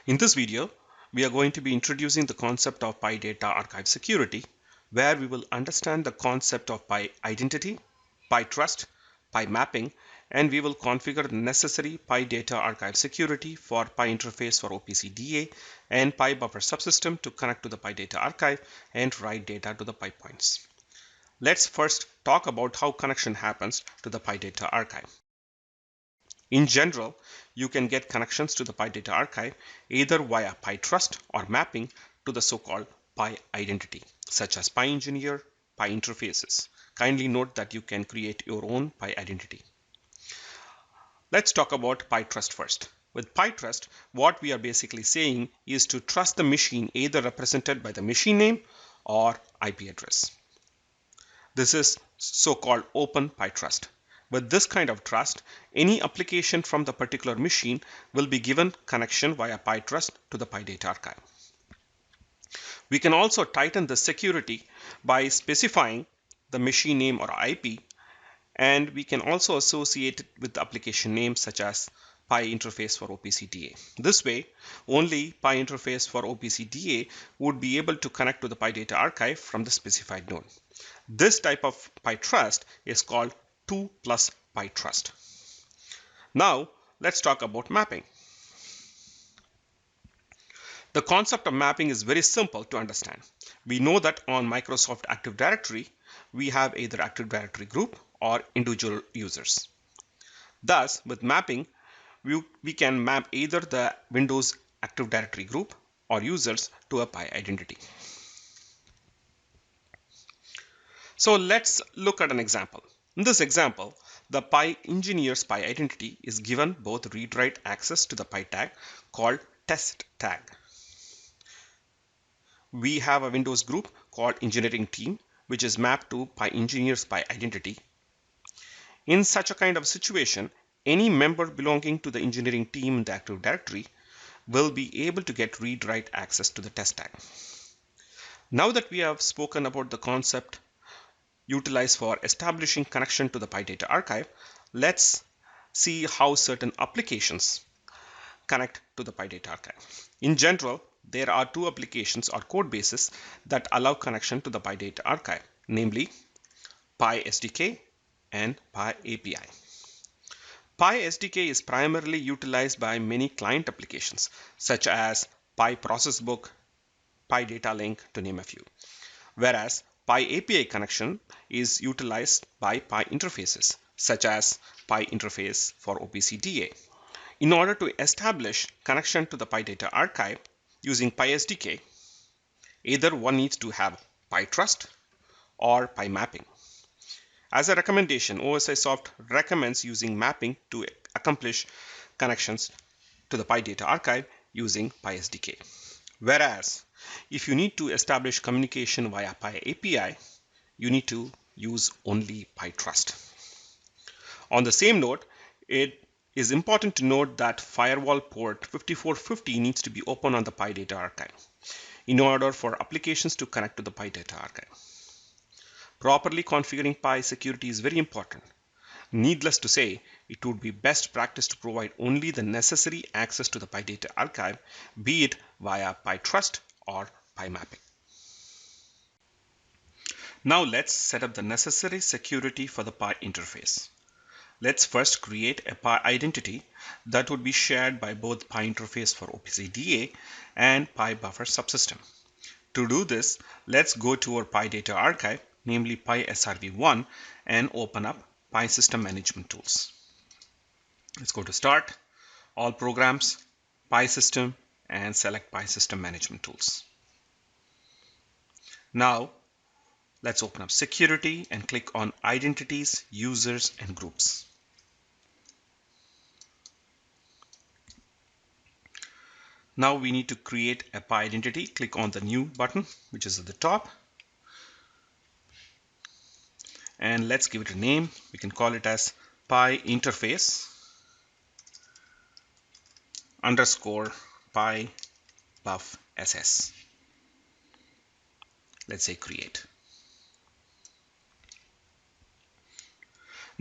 In this video, we are going to be introducing the concept of Pi data archive security, where we will understand the concept of Pi identity, Pi trust, Pi mapping, and we will configure the necessary Pi data archive security for Pi interface for OPC DA and Pi buffer subsystem to connect to the Pi data archive and write data to the Pi points. Let's first talk about how connection happens to the Pi data archive. In general, you can get connections to the Pi data archive either via Pi trust or mapping to the so-called Pi identity, such as Pi engineer, Pi interfaces. Kindly note that you can create your own Pi identity. Let's talk about Pi trust first. With Pi trust, what we are basically saying is to trust the machine either represented by the machine name or IP address. This is so-called open Pi trust. With this kind of trust, any application from the particular machine will be given connection via Pi trust to the Pi data archive. We can also tighten the security by specifying the machine name or IP, and we can also associate it with the application name such as Pi interface for OPC DA. This way, only Pi interface for OPC DA would be able to connect to the Pi data archive from the specified node. This type of Pi trust is called 2 plus Pi trust. Now, let's talk about mapping. The concept of mapping is very simple to understand. We know that on Microsoft Active Directory, we have either Active Directory group or individual users. Thus, with mapping, we can map either the Windows Active Directory group or users to a Pi identity. So let's look at an example. In this example, the Pi engineer's Pi identity is given both read-write access to the Pi tag called test tag. We have a Windows group called engineering team, which is mapped to Pi engineer's Pi identity. In such a kind of situation, any member belonging to the engineering team in the Active Directory will be able to get read-write access to the test tag. Now that we have spoken about the concept utilized for establishing connection to the Pi data archive, let's see how certain applications connect to the Pi data archive. In general, there are two applications or code bases that allow connection to the Pi data archive, namely Pi SDK and Pi API. Pi SDK is primarily utilized by many client applications such as Pi Process Book, Pi Data Link, to name a few, whereas Pi API connection is utilized by Pi interfaces such as Pi interface for OPC DA. In order to establish connection to the Pi data archive using Pi SDK, either one needs to have Pi trust or Pi mapping. As a recommendation, OSIsoft recommends using mapping to accomplish connections to the Pi data archive using Pi SDK. Whereas, if you need to establish communication via Pi API, you need to use only Pi trust. On the same note, it is important to note that firewall port 5450 needs to be open on the Pi data archive in order for applications to connect to the Pi data archive. Properly configuring Pi security is very important. Needless to say, it would be best practice to provide only the necessary access to the Pi data archive, be it via Pi trust or Pi mapping. Now let's set up the necessary security for the Pi interface. Let's first create a Pi identity that would be shared by both Pi interface for OPC DA and Pi buffer subsystem. To do this, let's go to our Pi data archive, namely Pi SRV1, and open up Pi System Management Tools. Let's go to Start, All Programs, Pi System, and select Pi System Management Tools. Now, let's open up Security and click on Identities, Users, and Groups. Now we need to create a Pi identity. Click on the New button, which is at the top. And let's give it a name. We can call it as Pi interface underscore Pi buff SS. Let's say create.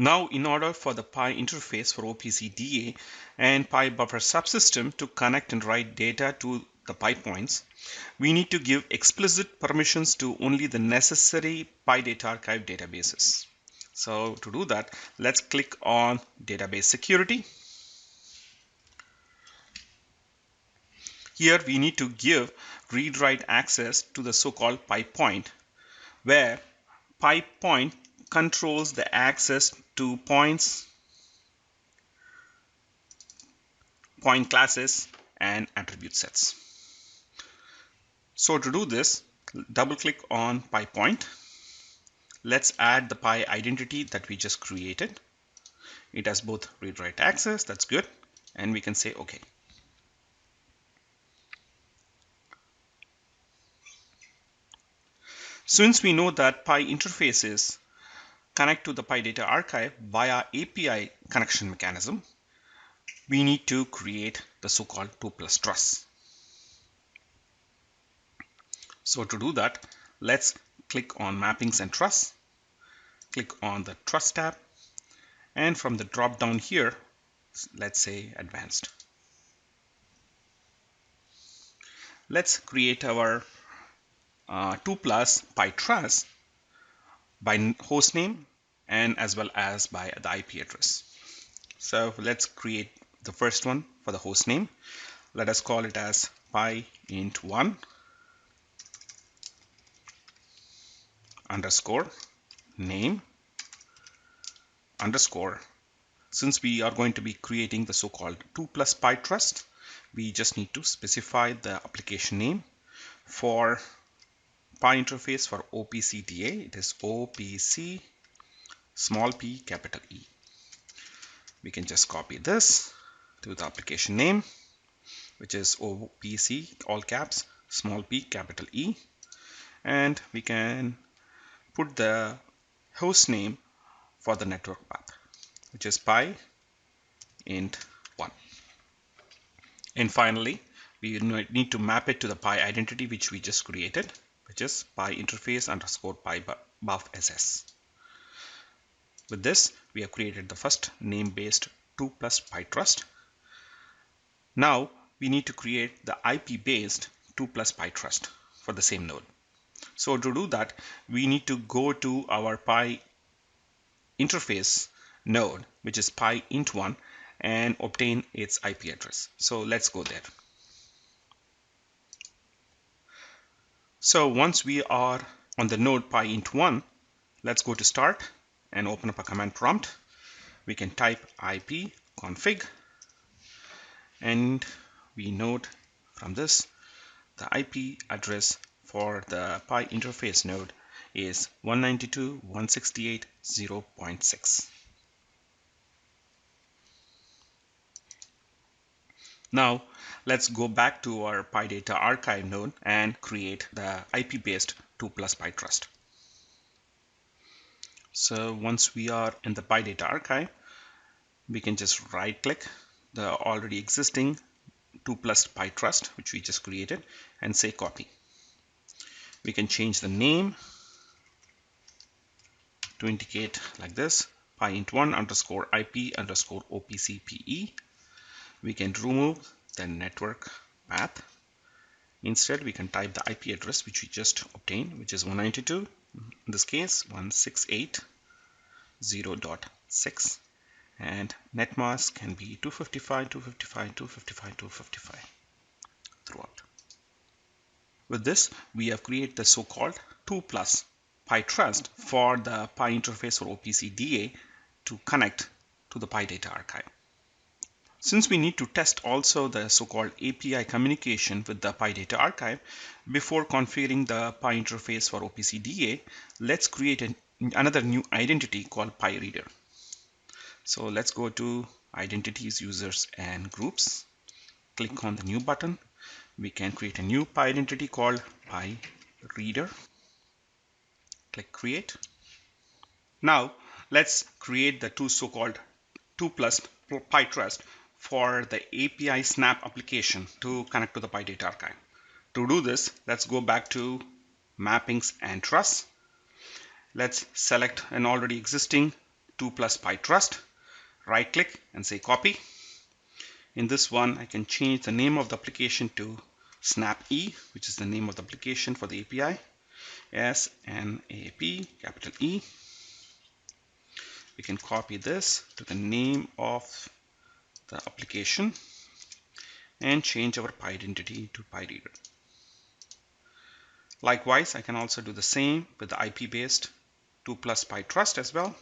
Now, in order for the Pi interface for OPC DA and Pi buffer subsystem to connect and write data to the Pi points, we need to give explicit permissions to only the necessary Pi data archive databases. So to do that, let's click on Database Security. Here we need to give read-write access to the so-called Pi point, where Pi point controls the access to points, point classes, and attribute sets. So to do this, double click on Pi point. Let's add the Pi identity that we just created. It has both read-write access, that's good, and we can say OK. Since we know that Pi interfaces connect to the Pi data archive via API connection mechanism, we need to create the so-called 2+ truss. So to do that, let's click on Mappings and Truss, click on the Truss tab, and from the drop down here, let's say Advanced. Let's create our 2+ Pi truss by host name and as well as by the IP address. So let's create the first one for the host name. Let us call it as Pi int 1 underscore name underscore. Since we are going to be creating the so-called 2+ Pi trust, we just need to specify the application name. For Pi interface for OPC DA, it is OPC small p capital E. We can just copy this to the application name, which is OPC all caps small p capital E, and we can put the host name for the network path, which is Pi int 1. And finally, we need to map it to the Pi identity which we just created, which is Pi interface underscore Pi buff SS. With this, we have created the first name-based 2+ Pi trust. Now we need to create the IP-based 2+ Pi trust for the same node. So to do that, we need to go to our Pi interface node, which is Pi int 1, and obtain its IP address. So let's go there. So once we are on the node Pi int 1, let's go to start and open up a command prompt. We can type IP config, and we note from this the IP address for the Pi interface node is 192.168.0.6. Now let's go back to our Pi data archive node and create the IP-based 2+ Pi trust. So once we are in the Pi data archive, we can just right click the already existing 2+ Pi trust which we just created and say copy. We can change the name to indicate like this, Pi int 1 underscore IP underscore OPCPE. We can remove the network path. Instead, we can type the IP address which we just obtained, which is 192, in this case 168.0.6, and net mask can be 255, 255, 255, 255 throughout. With this, we have created the so-called 2+ Pi trust for the Pi interface for OPC DA to connect to the Pi data archive. Since we need to test also the so-called API communication with the Pi data archive before configuring the Pi interface for OPC DA, let's create another new identity called Pi reader. So let's go to identities, users, and groups. Click on the new button. We can create a new Pi identity called Pi reader. Click create. Now let's create the two so-called 2+ Pi trust for the API snap application to connect to the Pi data archive. To do this, let's go back to mappings and truss. Let's select an already existing 2 plus Pi Trust. Right click and say copy. In this one, I can change the name of the application to SnapE, which is the name of the application for the API. SNAP, capital E. We can copy this to the name of the application and change our Pi identity to Pi reader. Likewise, I can also do the same with the IP-based 2 plus Pi Trust as well.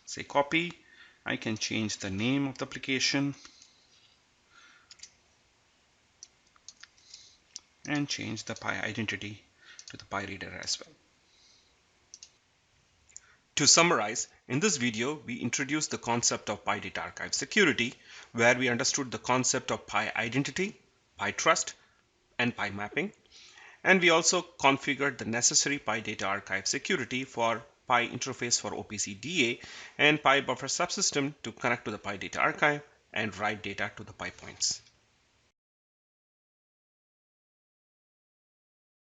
Say copy. I can change the name of the application and change the Pi identity to the Pi reader as well. To summarize, in this video, we introduced the concept of Pi data archive security, where we understood the concept of Pi identity, Pi trust, and Pi mapping. And we also configured the necessary Pi data archive security for Pi interface for OPC DA and Pi buffer subsystem to connect to the Pi data archive and write data to the Pi points.